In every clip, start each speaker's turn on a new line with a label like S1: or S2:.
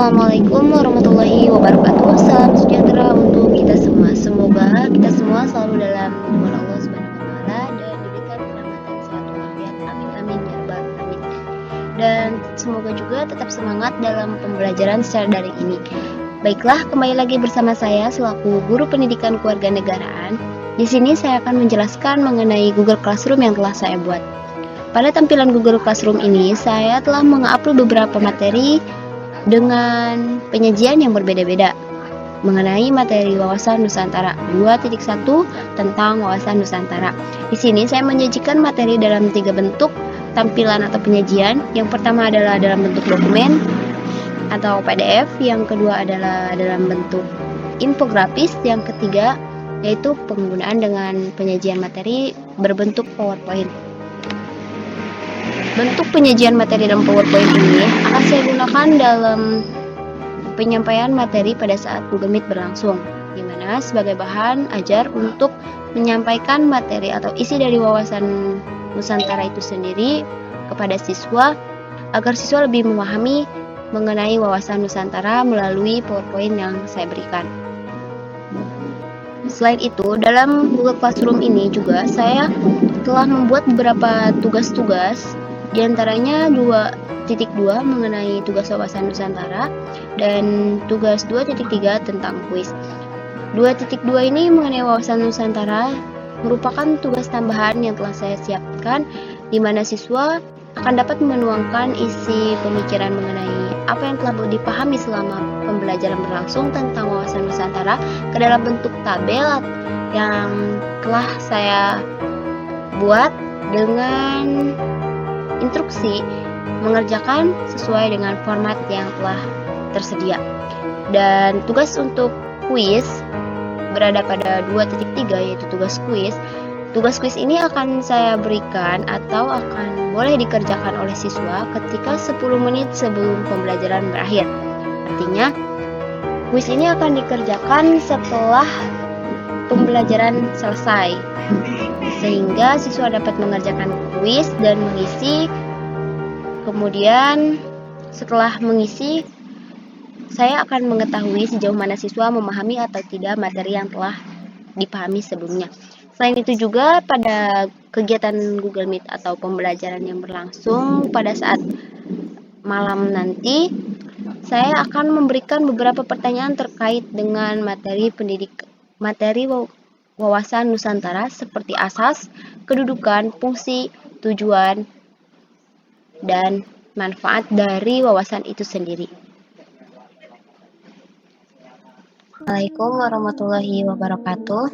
S1: Assalamualaikum warahmatullahi wabarakatuh. Salam sejahtera untuk kita semua. Semoga kita semua selalu dalam lindungan Allah Subhanahu wa taala dan diberikan keselamatan sehat walafiat. Amin amin ya rabbal alamin. Dan semoga juga tetap semangat dalam pembelajaran secara daring ini. Baiklah, kembali lagi bersama saya selaku guru pendidikan kewarganegaraan. Di sini saya akan menjelaskan mengenai Google Classroom yang telah saya buat. Pada tampilan Google Classroom ini, saya telah mengupload beberapa materi dengan penyajian yang berbeda-beda mengenai materi wawasan Nusantara 2.1 tentang wawasan Nusantara. Di sini saya menyajikan materi dalam 3 bentuk tampilan atau penyajian. Yang pertama adalah dalam bentuk dokumen atau PDF, yang kedua adalah dalam bentuk infografis, yang ketiga yaitu penggunaan dengan penyajian materi berbentuk PowerPoint. Bentuk penyajian materi dalam PowerPoint ini akan saya gunakan dalam penyampaian materi pada saat Google Meet berlangsung, di mana sebagai bahan ajar untuk menyampaikan materi atau isi dari wawasan Nusantara itu sendiri kepada siswa, agar siswa lebih memahami mengenai wawasan Nusantara melalui PowerPoint yang saya berikan. Selain itu, dalam Google Classroom ini juga saya telah membuat beberapa tugas-tugas, diantaranya 2.2 mengenai tugas wawasan Nusantara dan tugas 2.3 tentang kuis. 2.2 ini mengenai wawasan Nusantara merupakan tugas tambahan yang telah saya siapkan, di mana siswa akan dapat menuangkan isi pemikiran mengenai apa yang telah dipahami selama pembelajaran berlangsung tentang wawasan Nusantara ke dalam bentuk tabel yang telah saya buat dengan instruksi mengerjakan sesuai dengan format yang telah tersedia. Dan tugas untuk kuis berada pada 2.3, yaitu tugas kuis. Tugas kuis ini akan saya berikan atau akan boleh dikerjakan oleh siswa ketika 10 menit sebelum pembelajaran berakhir. Artinya, kuis ini akan dikerjakan setelah pembelajaran selesai, sehingga siswa dapat mengerjakan kuis dan mengisi. Kemudian setelah mengisi, saya akan mengetahui sejauh mana siswa memahami atau tidak materi yang telah dipahami sebelumnya. Selain itu juga pada kegiatan Google Meet atau pembelajaran yang berlangsung pada saat malam nanti, saya akan memberikan beberapa pertanyaan terkait dengan materi wawasan Nusantara seperti asas, kedudukan, fungsi, tujuan, dan manfaat dari wawasan itu sendiri. Assalamualaikum warahmatullahi wabarakatuh.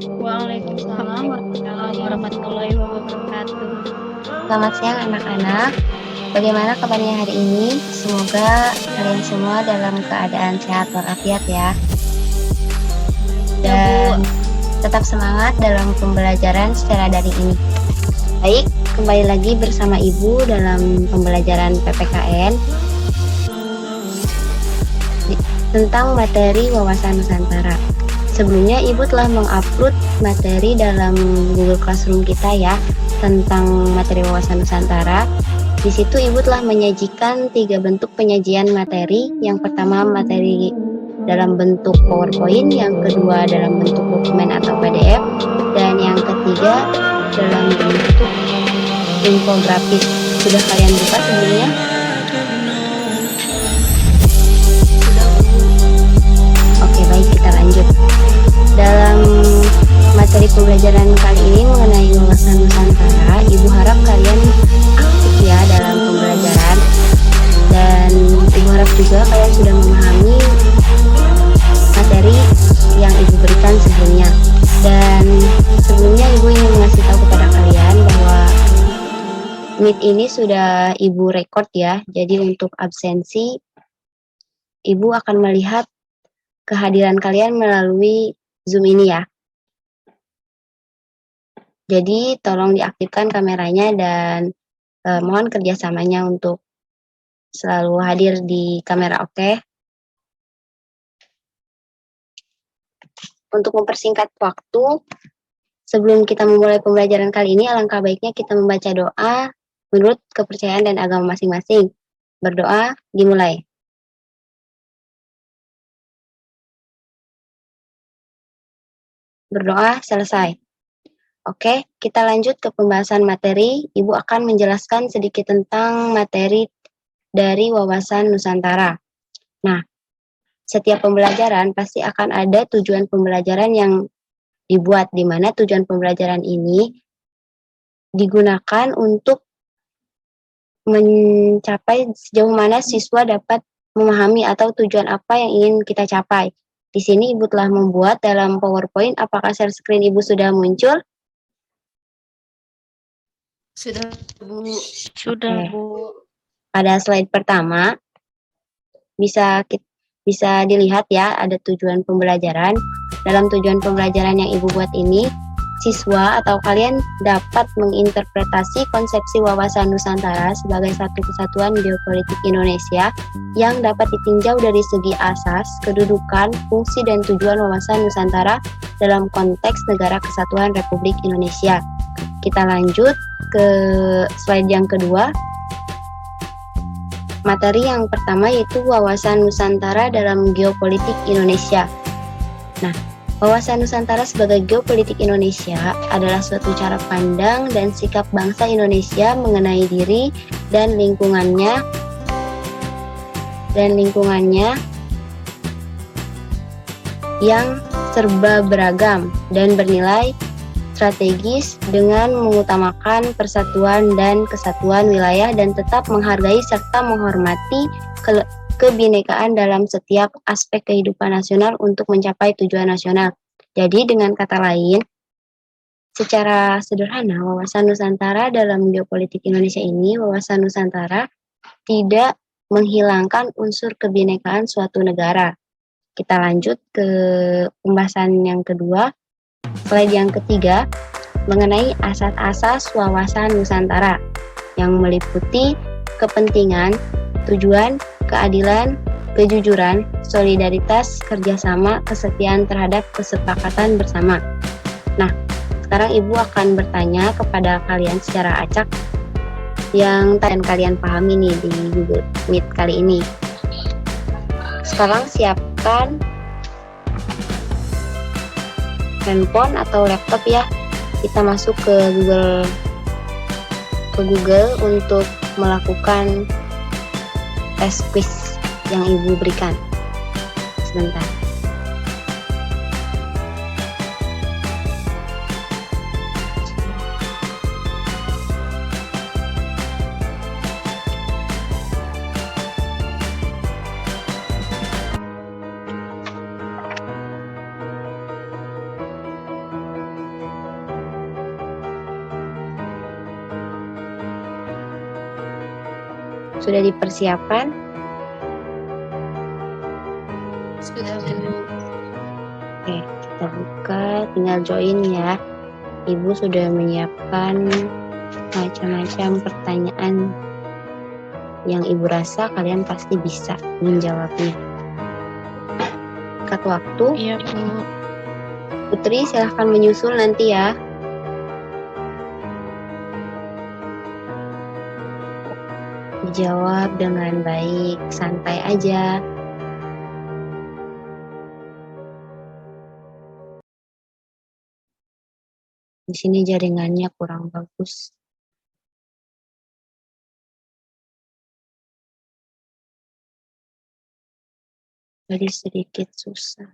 S2: Waalaikumsalam warahmatullahi wabarakatuh.
S1: Selamat siang anak-anak. Bagaimana kabarnya hari ini? Semoga kalian semua dalam keadaan sehat walafiat ya. Dan tetap semangat dalam pembelajaran secara daring ini. Baik, kembali lagi bersama Ibu dalam pembelajaran PPKN tentang materi wawasan Nusantara. Sebelumnya Ibu telah mengupload materi dalam Google Classroom kita ya, tentang materi wawasan Nusantara. Di situ Ibu telah menyajikan 3 bentuk penyajian materi. Yang pertama materi dalam bentuk PowerPoint, yang kedua dalam bentuk dokumen atau PDF, dan yang ketiga dalam bentuk infografis. Sudah kalian buka sebelumnya? Oke, baik, kita lanjut. Dalam materi pembelajaran kali ini mengenai wawasan Nusantara, Ibu harap kalian aktif ya dalam pembelajaran, dan Ibu harap juga kalian sudah memahami materi yang Ibu berikan sebelumnya. Dan sebelumnya Ibu ingin mengasih tahu kepada kalian bahwa Meet ini sudah Ibu record ya, jadi untuk absensi Ibu akan melihat kehadiran kalian melalui Zoom ini ya. Jadi tolong diaktifkan kameranya dan mohon kerjasamanya untuk selalu hadir di kamera, oke? Untuk mempersingkat waktu, sebelum kita memulai pembelajaran kali ini, alangkah baiknya kita membaca doa menurut kepercayaan dan agama masing-masing. Berdoa, dimulai. Berdoa selesai. Oke, kita lanjut ke pembahasan materi. Ibu akan menjelaskan sedikit tentang materi dari wawasan Nusantara. Nah, setiap pembelajaran pasti akan ada tujuan pembelajaran yang dibuat, di mana tujuan pembelajaran ini digunakan untuk mencapai sejauh mana siswa dapat memahami atau tujuan apa yang ingin kita capai. Di sini Ibu telah membuat dalam PowerPoint. Apakah share screen Ibu sudah muncul?
S3: Sudah, Bu.
S2: Sudah,
S1: Oke.
S2: Bu.
S1: Pada slide pertama bisa dilihat ya, ada tujuan pembelajaran. Dalam tujuan pembelajaran yang Ibu buat ini, siswa atau kalian dapat menginterpretasi konsepsi wawasan Nusantara sebagai satu kesatuan geopolitik Indonesia yang dapat ditinjau dari segi asas, kedudukan, fungsi, dan tujuan wawasan Nusantara dalam konteks Negara Kesatuan Republik Indonesia. Kita lanjut ke slide yang kedua. Materi yang pertama yaitu wawasan Nusantara dalam geopolitik Indonesia. Nah, wawasan Nusantara sebagai geopolitik Indonesia adalah suatu cara pandang dan sikap bangsa Indonesia mengenai diri dan lingkungannya yang serba beragam dan bernilai strategis dengan mengutamakan persatuan dan kesatuan wilayah dan tetap menghargai serta menghormati kebinekaan dalam setiap aspek kehidupan nasional untuk mencapai tujuan nasional. Jadi dengan kata lain, secara sederhana, wawasan Nusantara dalam geopolitik Indonesia ini, wawasan Nusantara tidak menghilangkan unsur kebinekaan suatu negara. Kita lanjut ke pembahasan yang kedua. Slide yang ketiga mengenai asas-asas wawasan Nusantara yang meliputi kepentingan, tujuan, keadilan, kejujuran, solidaritas, kerjasama, kesetiaan terhadap kesepakatan bersama. Nah, sekarang Ibu akan bertanya kepada kalian secara acak yang kalian pahami nih di Google Meet kali ini. Sekarang siapkan handphone atau laptop ya, kita masuk ke Google untuk melakukan tes quiz yang Ibu berikan. Sebentar. Sudah dipersiapkan?
S3: Sudah, Bu.
S1: Oke, kita buka, tinggal join ya. Ibu sudah menyiapkan macam-macam pertanyaan yang Ibu rasa kalian pasti bisa menjawabnya. Cut waktu.
S2: Iya, Bu.
S1: Putri, silahkan menyusul nanti ya. Dijawab dengan baik, santai aja. Di sini jaringannya kurang bagus. Jadi sedikit susah.